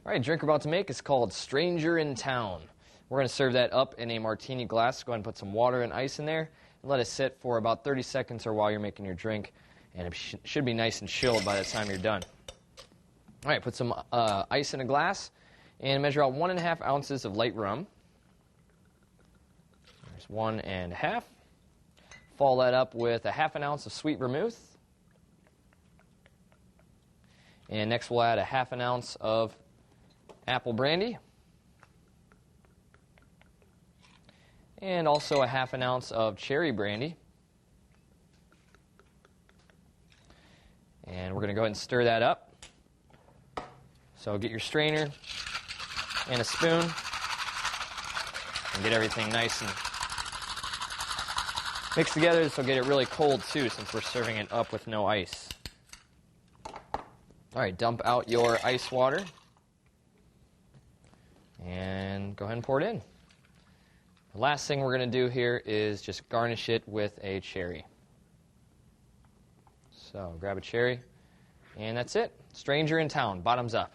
All right, drink we're about to make is called Stranger in Town. We're going to serve that up in a martini glass. Go ahead and put some water and ice in there and let it sit for about 30 seconds or while you're making your drink. And it should be nice and chilled by the time you're done. All right, put some ice in a glass and measure out 1.5 ounces of light rum. There's 1.5. Follow that up with 1/2 ounce of sweet vermouth. And next we'll add 1/2 ounce of apple brandy. And also 1/2 ounce of cherry brandy. And we're going to go ahead and stir that up. So get your strainer and a spoon and get everything nice and mixed together. This will get it really cold too, since we're serving it up with no ice. All right, dump out your ice water and go ahead and pour it in. The last thing we're going to do here is just garnish it with a cherry. So grab a cherry, and that's it. Stranger in Town, bottoms up.